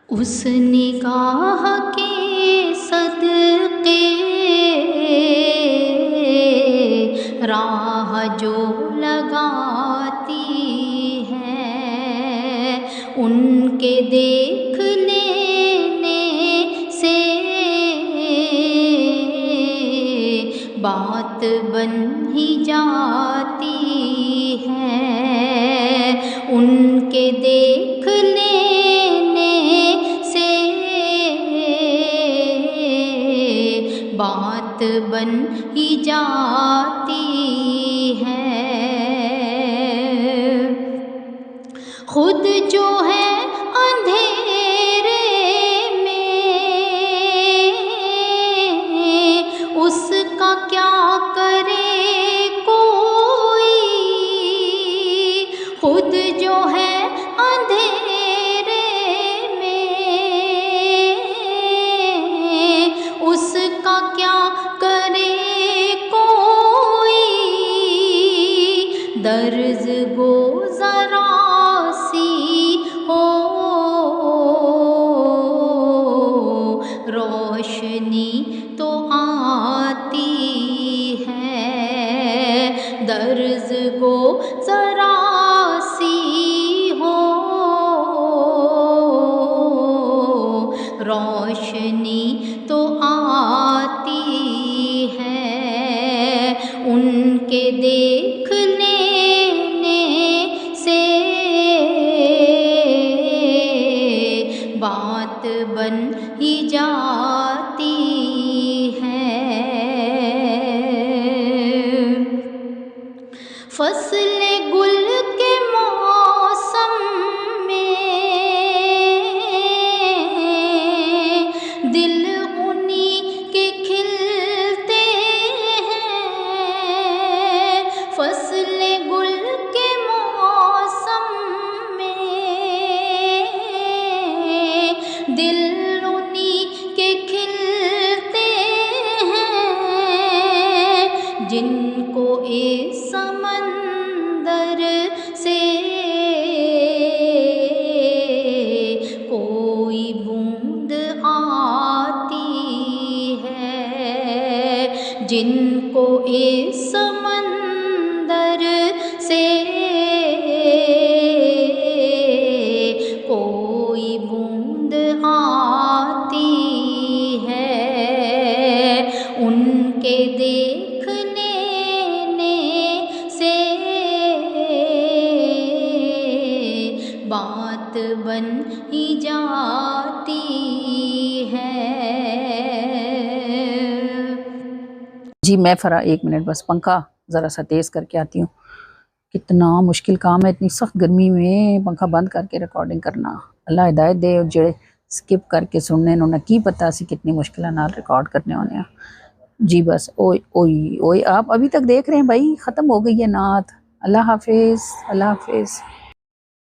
उस निगाह के सदके राह जो लगाती है, उनके देख लेने से बात बन ही जाती है। उनके देख लेने से बात बन ही जाती है। खुद जो है अंधेरे में, उसका क्या करे कोई। खुद जो है अंधेरे में, उसका क्या करे कोई। दर्ज गो ज़रा सी हो रोशनी तो आती है। दर्ज को ज़रा सी हो रोशनी तो आती है। उनके देख लेने से बात बन ही जाती है। फसले गुल के मौसम में दिल उन्हीं के खिलते हैं। फसले गुल के मौसम में दिल उन्हीं के खिलते हैं। जिनको ए समंदर से कोई बूंद आती है। जिनको ए समंदर से कोई बूंद आती है, उनके देख लेने से बात बन ही जाती है। जी मैं फ़रा 1 मिनट बस पंखा ज़रा सा तेज़ करके आती हूँ। कितना मुश्किल काम है इतनी सख्त गर्मी में पंखा बंद करके रिकॉर्डिंग करना। अल्लाह हिदायत दे जेड़े स्किप करके सुनने उन्हें की पता सी कितनी मुश्किल नाल रिकॉर्ड करने होने। जी बस ओए ओए ओए आप अभी तक देख रहे हैं भाई, ख़त्म हो गई है नात। अल्लाह हाफिज़, अल्लाह हाफिज़।